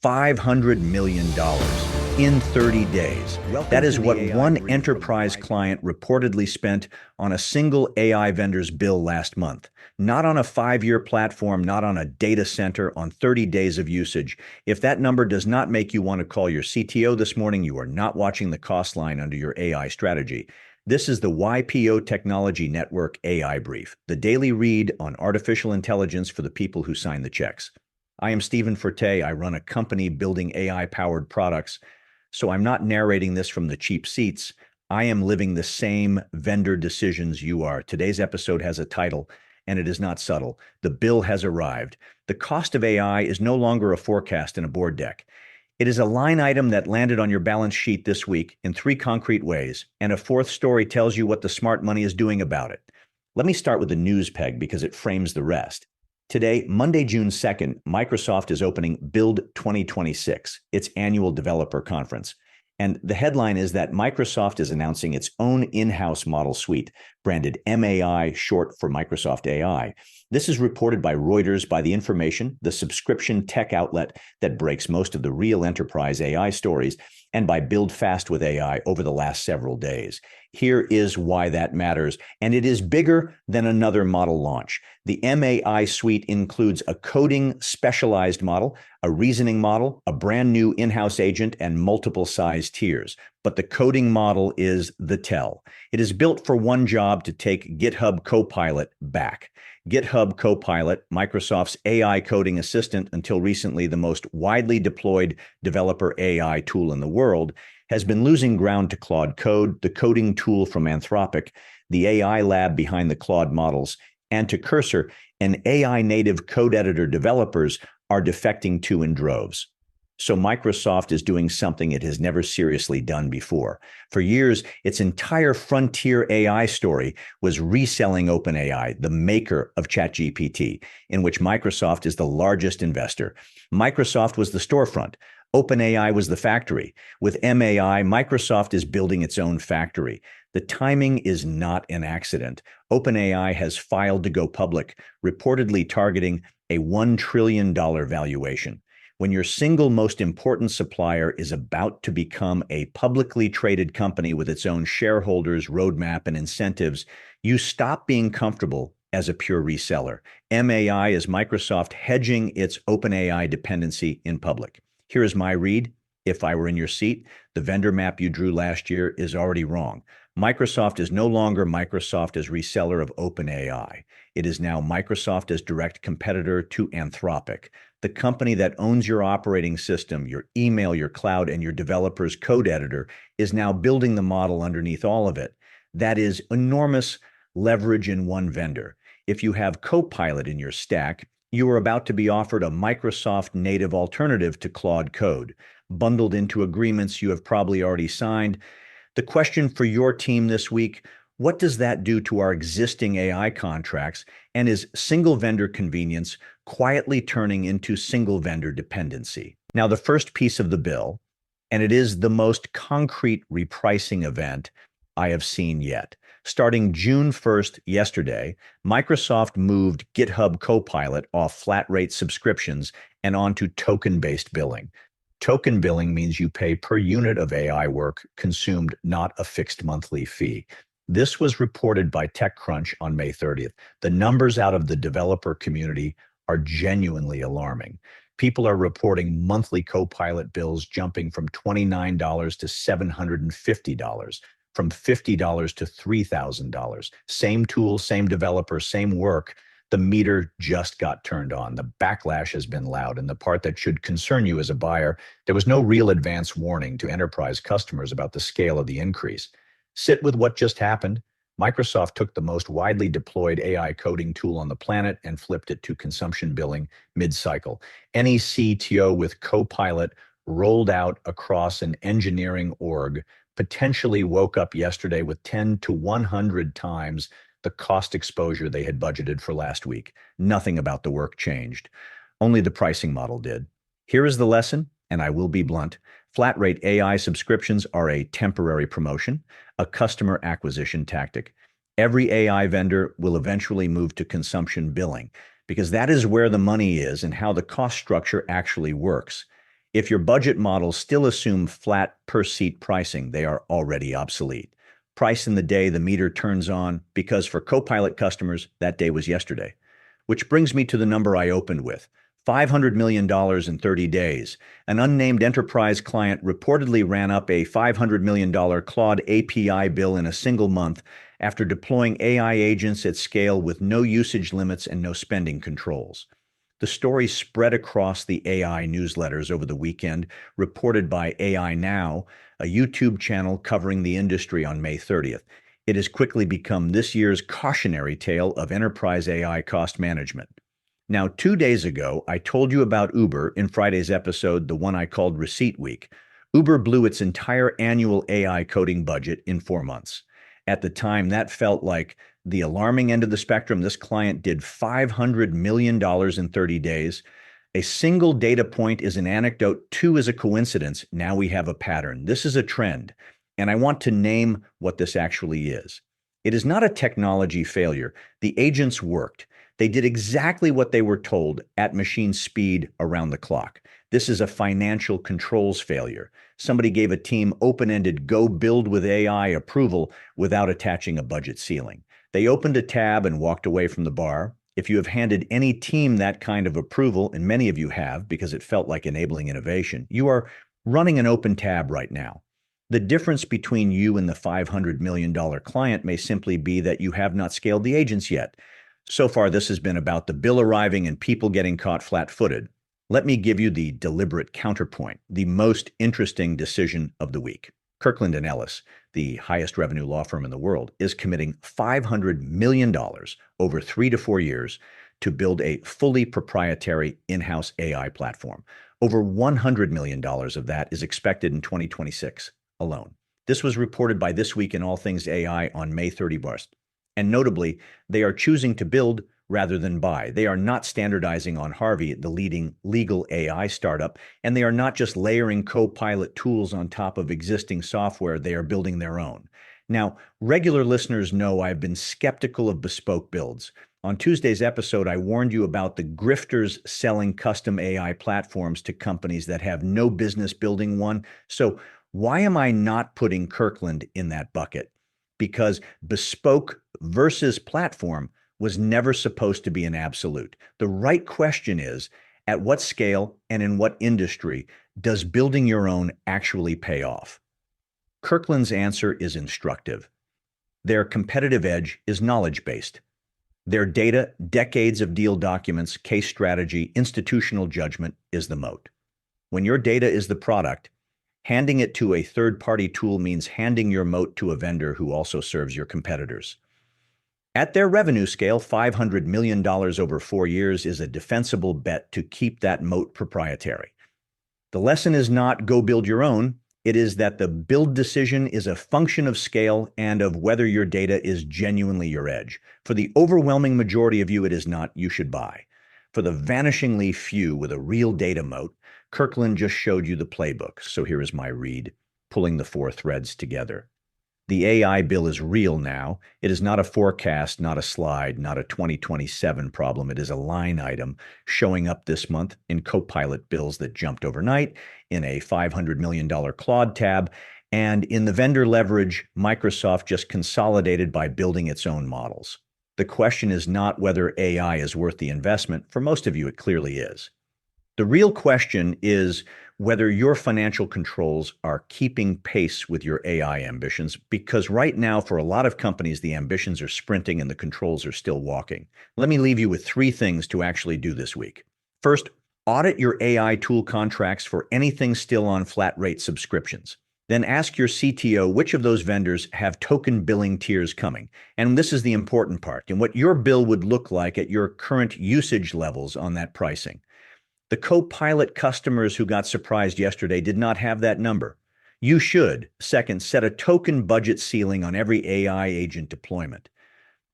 $500 million in 30 days. That is what one enterprise client reportedly spent on a single AI vendor's bill last month. Not on a 5-year platform, not on a data center, on 30 days of usage. If that number does not make you want to call your CTO this morning, you are not watching the cost line under your AI strategy. This is the YPO Technology Network AI Brief, the daily read on artificial intelligence for the people who sign the checks. I am Stephen Forte. I run a company building AI-powered products, so I'm not narrating this from the cheap seats. I am living the same vendor decisions you are. Today's episode has a title, and it is not subtle. The bill has arrived. The cost of AI is no longer a forecast in a board deck. It is a line item that landed on your balance sheet this week in 3 concrete ways, and a 4th story tells you what the smart money is doing about it. Let me start with the news peg because it frames the rest. Today, Monday, June 2nd, Microsoft is opening Build 2026, its annual developer conference. And the headline is that Microsoft is announcing its own in-house model suite, branded MAI, short for Microsoft AI. This is reported by Reuters, by The Information, the subscription tech outlet that breaks most of the real enterprise AI stories, and by Build Fast with AI over the last several days. Here is why that matters, and it is bigger than another model launch. The MAI suite includes a coding specialized model, a reasoning model, a brand new in-house agent, and multiple size tiers. But the coding model is the tell. It is built for one job: to take GitHub Copilot back. GitHub Copilot, Microsoft's AI coding assistant, until recently the most widely deployed developer AI tool in the world, has been losing ground to Claude Code, the coding tool from Anthropic, the AI lab behind the Claude models, and to Cursor, and AI-native code editor developers are defecting to in droves. So Microsoft is doing something it has never seriously done before. For years, its entire frontier AI story was reselling OpenAI, the maker of ChatGPT, in which Microsoft is the largest investor. Microsoft was the storefront. OpenAI was the factory. With MAI, Microsoft is building its own factory. The timing is not an accident. OpenAI has filed to go public, reportedly targeting a $1 trillion valuation. When your single most important supplier is about to become a publicly traded company with its own shareholders, roadmap, and incentives, you stop being comfortable as a pure reseller. MAI is Microsoft hedging its OpenAI dependency in public. Here is my read. If I were in your seat, the vendor map you drew last year is already wrong. Microsoft is no longer Microsoft as reseller of OpenAI. It is now Microsoft as direct competitor to Anthropic. The company that owns your operating system, your email, your cloud, and your developer's code editor is now building the model underneath all of it. That is enormous leverage in one vendor. If you have Copilot in your stack, you are about to be offered a Microsoft native alternative to Claude Code, bundled into agreements you have probably already signed. The question for your team this week: what does that do to our existing AI contracts, and is single vendor convenience quietly turning into single vendor dependency? Now, the first piece of the bill, and it is the most concrete repricing event I have seen yet. Starting June 1st, yesterday, Microsoft moved GitHub Copilot off flat rate subscriptions and onto token-based billing. Token billing means you pay per unit of AI work consumed, not a fixed monthly fee. This was reported by TechCrunch on May 30th. The numbers out of the developer community are genuinely alarming. People are reporting monthly Copilot bills jumping from $29 to $750, from $50 to $3,000. Same tool, same developer, same work. The meter just got turned on. The backlash has been loud, and the part that should concern you as a buyer, there was no real advance warning to enterprise customers about the scale of the increase. Sit with what just happened. Microsoft took the most widely deployed AI coding tool on the planet and flipped it to consumption billing mid-cycle. Any CTO with Copilot rolled out across an engineering org potentially woke up yesterday with 10 to 100 times the cost exposure they had budgeted for last week. Nothing about the work changed. Only the pricing model did. Here is the lesson, and I will be blunt. Flat rate AI subscriptions are a temporary promotion, a customer acquisition tactic. Every AI vendor will eventually move to consumption billing because that is where the money is and how the cost structure actually works. If your budget models still assume flat per-seat pricing, they are already obsolete. Price in the day the meter turns on, because for Copilot customers, that day was yesterday. Which brings me to the number I opened with. $500 million in 30 days. An unnamed enterprise client reportedly ran up a $500 million Claude API bill in a single month after deploying AI agents at scale with no usage limits and no spending controls. The story spread across the AI newsletters over the weekend, reported by AI Now, a YouTube channel covering the industry on May 30th. It has quickly become this year's cautionary tale of enterprise AI cost management. Now, 2 days ago, I told you about Uber in Friday's episode, the one I called Receipt Week. Uber blew its entire annual AI coding budget in 4 months. At the time, that felt like the alarming end of the spectrum. This client did $500 million in 30 days. A single data point is an anecdote, two is a coincidence. Now we have a pattern. This is a trend, and I want to name what this actually is. It is not a technology failure. The agents worked. They did exactly what they were told at machine speed around the clock. This is a financial controls failure. Somebody gave a team open-ended go build with AI approval without attaching a budget ceiling. They opened a tab and walked away from the bar. If you have handed any team that kind of approval, and many of you have because it felt like enabling innovation, you are running an open tab right now. The difference between you and the $500 million client may simply be that you have not scaled the agents yet. So far, this has been about the bill arriving and people getting caught flat-footed. Let me give you the deliberate counterpoint, the most interesting decision of the week. Kirkland and Ellis, the highest revenue law firm in the world, is committing $500 million over 3 to 4 years to build a fully proprietary in-house AI platform. Over $100 million of that is expected in 2026 alone. This was reported by This Week in All Things AI on May 31st. And notably, they are choosing to build rather than buy. They are not standardizing on Harvey, the leading legal AI startup, and they are not just layering Copilot tools on top of existing software. They are building their own. Now, regular listeners know I've been skeptical of bespoke builds. On Tuesday's episode, I warned you about the grifters selling custom AI platforms to companies that have no business building one. So why am I not putting Kirkland in that bucket? Because bespoke versus platform was never supposed to be an absolute. The right question is, at what scale and in what industry does building your own actually pay off? Kirkland's answer is instructive. Their competitive edge is knowledge-based. Their data, decades of deal documents, case strategy, institutional judgment is the moat. When your data is the product, handing it to a third-party tool means handing your moat to a vendor who also serves your competitors. At their revenue scale, $500 million over 4 years is a defensible bet to keep that moat proprietary. The lesson is not go build your own. It is that the build decision is a function of scale and of whether your data is genuinely your edge. For the overwhelming majority of you, it is not. You should buy. For the vanishingly few with a real data moat, Kirkland just showed you the playbook. So here is my read, pulling the 4 threads together. The AI bill is real now. It is not a forecast, not a slide, not a 2027 problem. It is a line item showing up this month in Copilot bills that jumped overnight, in a $500 million Claude tab, and in the vendor leverage Microsoft just consolidated by building its own models. The question is not whether AI is worth the investment. For most of you, it clearly is. The real question is whether your financial controls are keeping pace with your AI ambitions, because right now, for a lot of companies, the ambitions are sprinting and the controls are still walking. Let me leave you with 3 things to actually do this week. First, audit your AI tool contracts for anything still on flat rate subscriptions. Then ask your CTO which of those vendors have token billing tiers coming. And this is the important part, and what your bill would look like at your current usage levels on that pricing. The Copilot customers who got surprised yesterday did not have that number. You should. Second, set a token budget ceiling on every AI agent deployment.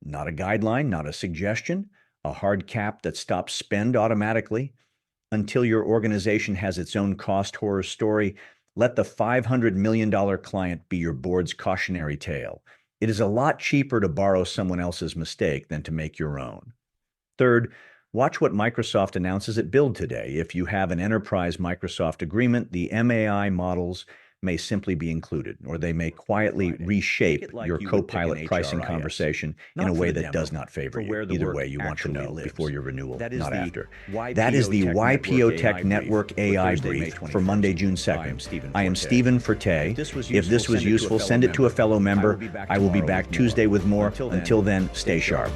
Not a guideline, not a suggestion, a hard cap that stops spend automatically. Until your organization has its own cost horror story, let the $500 million client be your board's cautionary tale. It is a lot cheaper to borrow someone else's mistake than to make your own. Third, Watch what Microsoft announces at Build today. If you have an enterprise Microsoft agreement, the MAI models may simply be included, or they may quietly reshape your Copilot pricing conversation in a way that does not favor you. Either way, you want to know before your renewal, not after. That is the YPO Tech Network AI brief for Monday, June 2nd. I am Stephen Forte. If this was useful, send it to a fellow member. I will be back Tuesday with more. Until then, stay sharp.